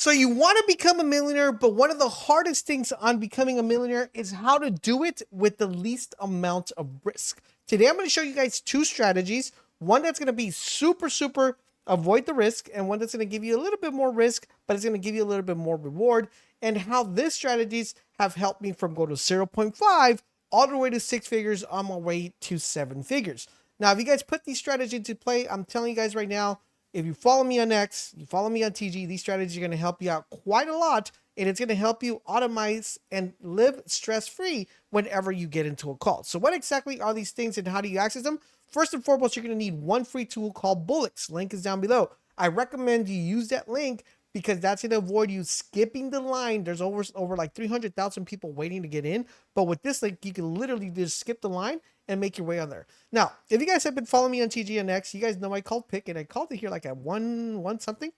So you want to become a millionaire, but one of the hardest things on becoming a millionaire is how to do it with the least amount of risk. Today I'm going to show you guys two strategies. One that's going to be super avoid the risk, and one that's going to give you a little bit more risk, but it's going to give you a little bit more reward, and how these strategies have helped me from go to 0.5 all the way to six figures on my way to seven figures. Now, if you guys put these strategies into play, I'm telling you guys right now, if you follow me on X, you follow me on TG, these strategies are going to help you out quite a lot, and it's going to help you automate and live stress-free whenever you get into a call. So what exactly are these things and how do you access them? First and foremost, you're going to need one free tool called Bullets. Link is down below. I recommend you use that link because that's going to avoid you skipping the line. There's over like 300,000 people waiting to get in. But with this link, you can literally just skip the line and make your way on there. Now, if you guys have been following me on TGNX, you guys know I called pick, and I called it here like at one something.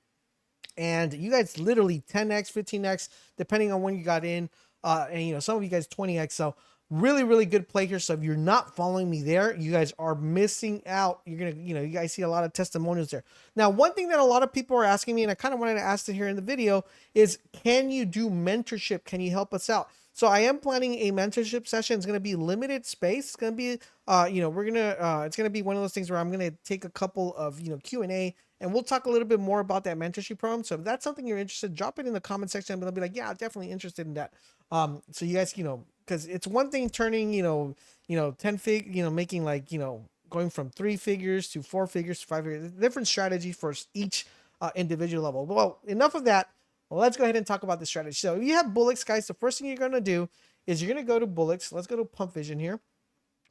And you guys literally 10x, 15x, depending on when you got in. And some of you guys 20x. So really good play here. So if you're not following me there, you guys are missing out. You're gonna, you guys see a lot of testimonials there. Now, one thing that a lot of people are asking me, and I kind of wanted to ask it here in the video, is can you do mentorship? Can you help us out? So I am planning a mentorship session. It's going to be limited space. It's going to be, it's going to be one of those things where I'm going to take a couple of, Q&A, and we'll talk a little bit more about that mentorship program. So if that's something you're interested, drop it in the comment section, and I'll be like, yeah, I'm definitely interested in that. So you guys, because it's one thing turning, 10 making like, going from 3 figures to 4 figures to 5 figures, different strategy for each individual level. Well, enough of that. Well, let's go ahead and talk about the strategy. So if you have Bullets, guys, the first thing you're going to do is you're going to go to Bullets. Let's go to Pump Vision here.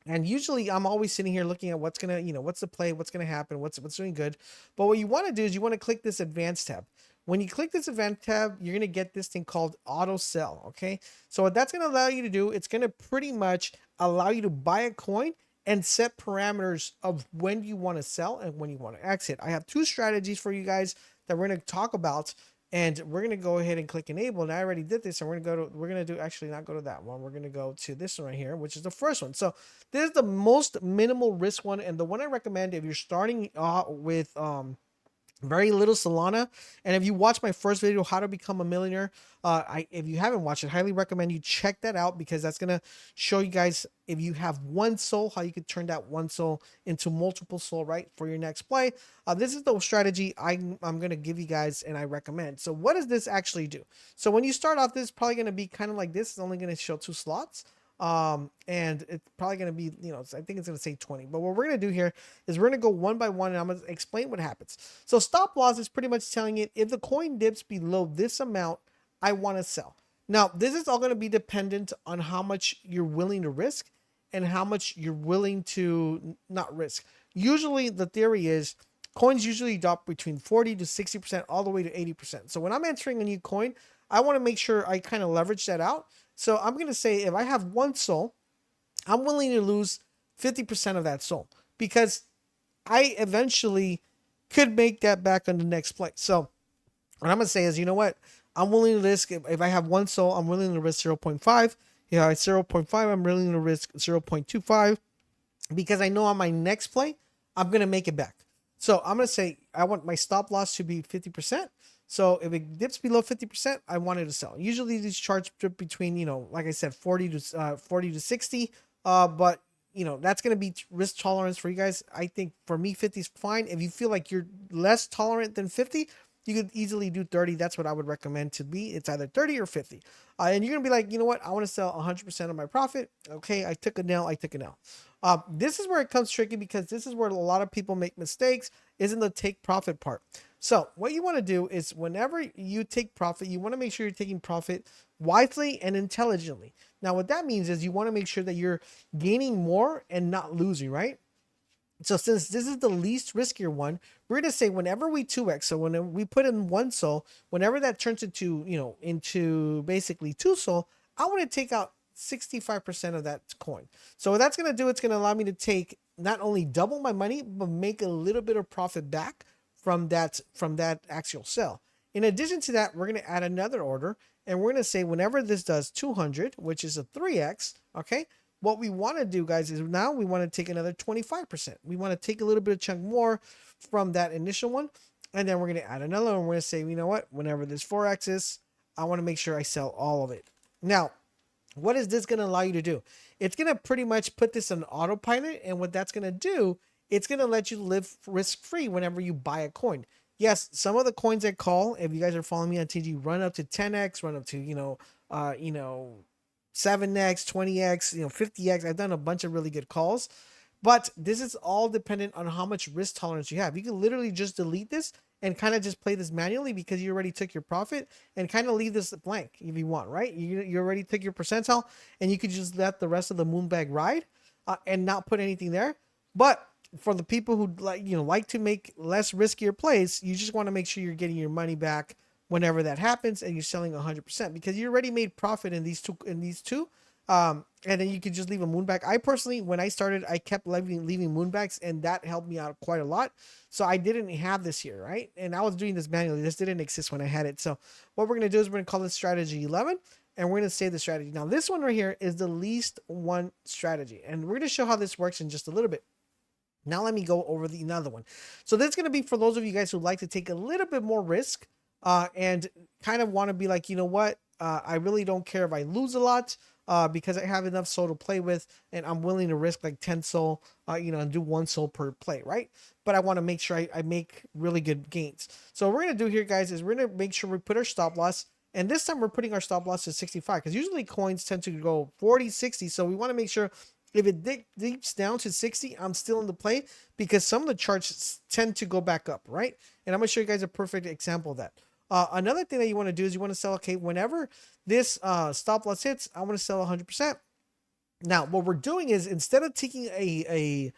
And usually I'm always sitting here looking at what's going to, what's the play, what's going to happen, what's doing good. But what you want to do is you want to click this advanced tab. When you click this advanced tab, you're going to get this thing called auto sell. Okay. So what that's going to allow you to do, it's going to pretty much allow you to buy a coin and set parameters of when you want to sell and when you want to exit. I have two strategies for you guys that we're going to talk about, and we're going to go ahead and click enable. And I already did this, and we're going to do, actually not go to that one. We're going to go to this one right here, which is the first one. So this is the most minimal risk one, and the one I recommend if you're starting with very little Solana. And if you watch my first video, how to become a millionaire, if you haven't watched it, highly recommend you check that out, because that's going to show you guys, if you have one soul, how you could turn that one soul into multiple soul, right, for your next play. This is the strategy I'm going to give you guys, and I recommend. So what does this actually do? So when you start off, this is probably going to be kind of like this. It's only going to show 2 slots. And it's probably going to be, I think it's going to say 20, but what we're going to do here is we're going to go one by one, and I'm going to explain what happens. So stop loss is pretty much telling it, if the coin dips below this amount, I want to sell. Now, this is all going to be dependent on how much you're willing to risk and how much you're willing to not risk. Usually the theory is coins usually drop between 40 to 60%, all the way to 80%. So when I'm entering a new coin, I want to make sure I kind of leverage that out. So I'm going to say, if I have one soul, I'm willing to lose 50% of that soul, because I eventually could make that back on the next play. So what I'm going to say is, you know what? I'm willing to risk, if I have one soul, I'm willing to risk 0.5. Yeah, at 0.5, I'm willing to risk 0.25, because I know on my next play, I'm going to make it back. So I'm going to say, I want my stop loss to be 50%. So if it dips below 50%, I wanted to sell. Usually these charts dip between, like I said, 40 to 60. But that's going to be risk tolerance for you guys. I think for me, 50 is fine. If you feel like you're less tolerant than 50, you could easily do 30. That's what I would recommend to be. It's either 30 or 50. And you're going to be like, you know what? I want to sell 100% of my profit. Okay, I took a nail. This is where it comes tricky, because this is where a lot of people make mistakes, isn't the take profit part. So what you want to do is, whenever you take profit, you want to make sure you're taking profit wisely and intelligently. Now, what that means is you want to make sure that you're gaining more and not losing, right? So since this is the least riskier one, we're going to say whenever we 2x, so when we put in one soul, whenever that turns into, into basically 2 soul, I want to take out 65% of that coin. So what that's going to do, it's going to allow me to take not only double my money, but make a little bit of profit back from that actual sell. In addition to that, we're going to add another order, and we're going to say whenever this does 200, which is a 3x, okay, what we want to do, guys, is now we want to take another 25%. We want to take a little bit of chunk more from that initial one, And then we're going to add another one. We're going to say, you know what? Whenever there's 4x's, I want to make sure I sell all of it. Now, what is this going to allow you to do? It's going to pretty much put this on autopilot. And what that's going to do, it's going to let you live risk-free whenever you buy a coin. Yes, some of the coins I call, if you guys are following me on TG, run up to 10x, run up to, 7x, 20x, 50x. I've done a bunch of really good calls. But this is all dependent on how much risk tolerance you have. You can literally just delete this and kind of just play this manually because you already took your profit, and kind of leave this blank if you want, right? You already took your percentile, and you could just let the rest of the moon bag ride and not put anything there. But for the people who like to make less riskier plays, you just want to make sure you're getting your money back whenever that happens, and you're selling 100% because you already made profit in these two. And then you could just leave a moonbag. I personally, when I started, I kept leaving moonbags, and that helped me out quite a lot. So I didn't have this here, right? And I was doing this manually. This didn't exist when I had it. So what we're going to do is we're going to call this strategy 11, and we're going to save the strategy. Now this one right here is the least one strategy, and we're going to show how this works in just a little bit. Now let me go over the another one. So this is going to be for those of you guys who like to take a little bit more risk and kind of want to be like, you know what? I really don't care if I lose a lot. Because I have enough soul to play with, and I'm willing to risk like 10 soul, and do 1 soul per play, right? But I want to make sure I make really good gains. So what we're going to do here, guys, is we're going to make sure we put our stop loss, and this time we're putting our stop loss to 65, because usually coins tend to go 40, 60, so we want to make sure if it dips down to 60, I'm still in the play, because some of the charts tend to go back up, right? And I'm going to show you guys a perfect example of that. Another thing that you want to do is you want to sell, okay, whenever this stop loss hits, I want to sell 100%. Now, what we're doing is instead of taking a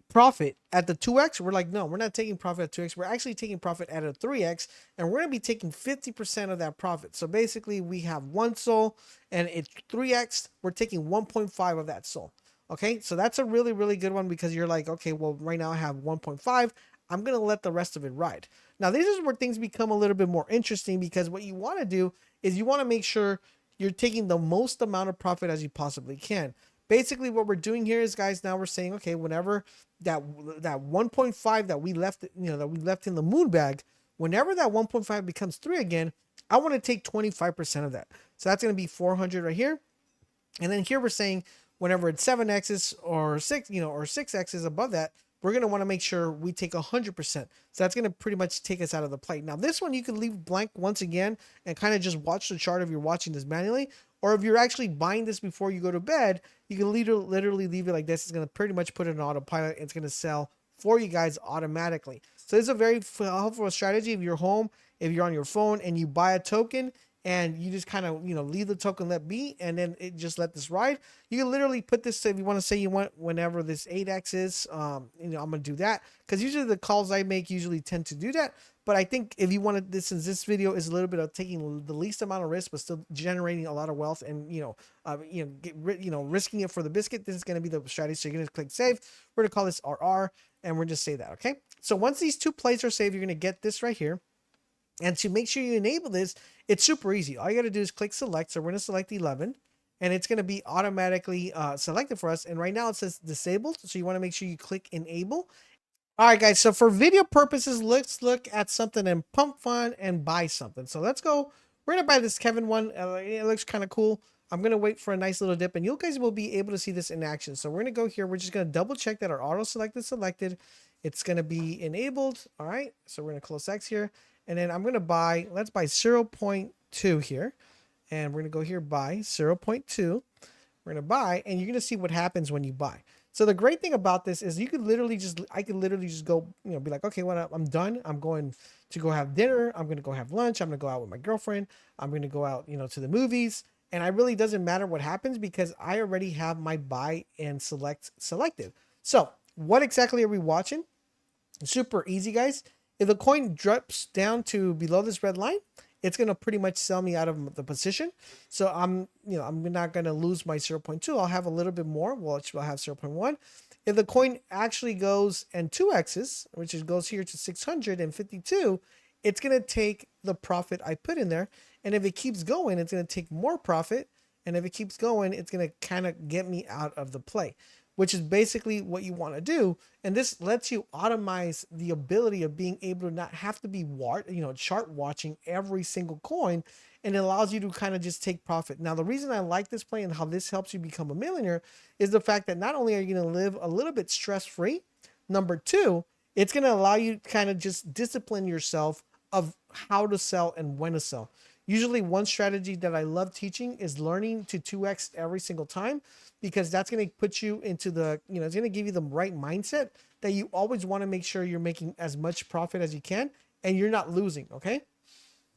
profit at the 2x, we're like, no, we're not taking profit at 2x. We're actually taking profit at a 3x, and we're going to be taking 50% of that profit. So basically, we have 1 soul, and it's 3x. We're taking 1.5 of that soul. Okay, so that's a really, really good one because you're like, okay, well, right now I have 1.5. I'm going to let the rest of it ride. Now, this is where things become a little bit more interesting because what you want to do is you want to make sure you're taking the most amount of profit as you possibly can. Basically, what we're doing here is, guys, now we're saying, okay, whenever that 1.5 that we left, that we left in the moon bag, whenever that 1.5 becomes 3 again, I want to take 25% of that. So that's going to be 400 right here. And then here we're saying whenever it's 7x's or 6, or 6x's above that, we're going to want to make sure we take 100%. So that's going to pretty much take us out of the play. Now, this one you can leave blank once again and kind of just watch the chart if you're watching this manually. Or if you're actually buying this before you go to bed, you can literally leave it like this. It's going to pretty much put it in autopilot. It's going to sell for you guys automatically. So this is a very helpful strategy if you're home, if you're on your phone and you buy a token and you just kind of, leave the token let be, and then it just let this ride. You can literally put this, if you want to say you want whenever this 8x is, I'm going to do that because usually the calls I make usually tend to do that. But I think if you wanted this, since this video is a little bit of taking the least amount of risk, but still generating a lot of wealth and, risking it for the biscuit, this is going to be the strategy. So you're going to click save. We're going to call this RR and we're just say that. Okay. So once these 2 plays are saved, you're going to get this right here. And to make sure you enable this, it's super easy. All you got to do is click select. So we're going to select 11 and it's going to be automatically selected for us. And right now it says disabled. So you want to make sure you click enable. All right, guys. So for video purposes, let's look at something and pump fun and buy something. So let's go. We're going to buy this Kevin one. It looks kind of cool. I'm going to wait for a nice little dip and you guys will be able to see this in action. So we're going to go here. We're just going to double check that our auto select is selected. It's going to be enabled. All right. So we're going to close X here. And then I'm going to buy, let's buy 0.2 here. And we're going to go here, buy 0.2. We're going to buy, and you're going to see what happens when you buy. So the great thing about this is I could literally just go, be like, okay, well, I'm done. I'm going to go have dinner. I'm going to go have lunch. I'm going to go out with my girlfriend. I'm going to go out, to the movies. And it really doesn't matter what happens because I already have my buy and select selected. So what exactly are we watching? Super easy, guys. If the coin drops down to below this red line, it's going to pretty much sell me out of the position. So I'm not going to lose my 0.2. I'll have a little bit more, which I'll have 0.1. If the coin actually goes and 2x's, which goes here to 652, it's going to take the profit I put in there. And if it keeps going, it's going to take more profit. And if it keeps going, it's going to kind of get me out of the play. which is basically what you want to do. And this lets you automate the ability of being able to not have to be chart watching every single coin, and it allows you to kind of just take profit. Now, the reason I like this play and how this helps you become a millionaire is the fact that not only are you going to live a little bit stress free, number two, it's going to allow you to kind of just discipline yourself of how to sell and when to sell. Usually one strategy that I love teaching is learning to 2x every single time, because that's going to put you into the, it's going to give you the right mindset that you always want to make sure you're making as much profit as you can and you're not losing. Okay.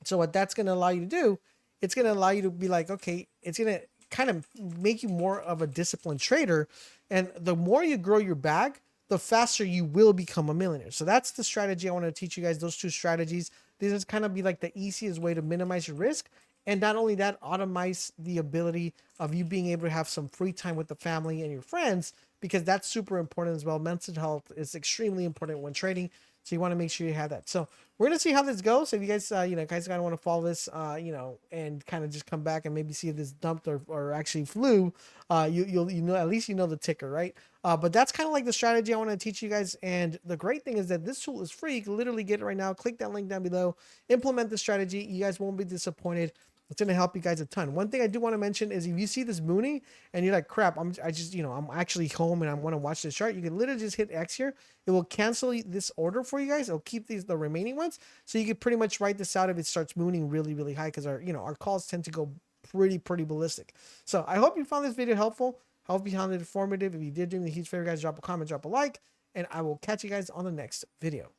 So what that's going to allow you to do, it's going to allow you to be like, okay, it's going to kind of make you more of a disciplined trader. And the more you grow your bag, the faster you will become a millionaire. So that's the strategy I want to teach you guys, those two strategies. This is kind of be like the easiest way to minimize your risk. And not only that, automate the ability of you being able to have some free time with the family and your friends, because that's super important as well. Mental health is extremely important when trading. So you want to make sure you have that. So we're going to see how this goes. So if you guys, guys kind of want to follow this, and kind of just come back and maybe see if this dumped or actually flew, you'll at least you know the ticker, right? But that's kind of like the strategy I want to teach you guys. And the great thing is that this tool is free. You can literally get it right now. Click that link down below, implement the strategy. You guys won't be disappointed. It's going to help you guys a ton. One thing I do want to mention is if you see this mooning and you're like, crap, I'm actually home and I want to watch this chart, you can literally just hit X here. It will cancel this order for you guys. It'll keep the remaining ones. So you can pretty much write this out if it starts mooning really, really high, because our calls tend to go pretty ballistic. So I hope you found this video helpful. I hope you found it informative. If you did, do me a huge favor, guys, drop a comment, drop a like, and I will catch you guys on the next video.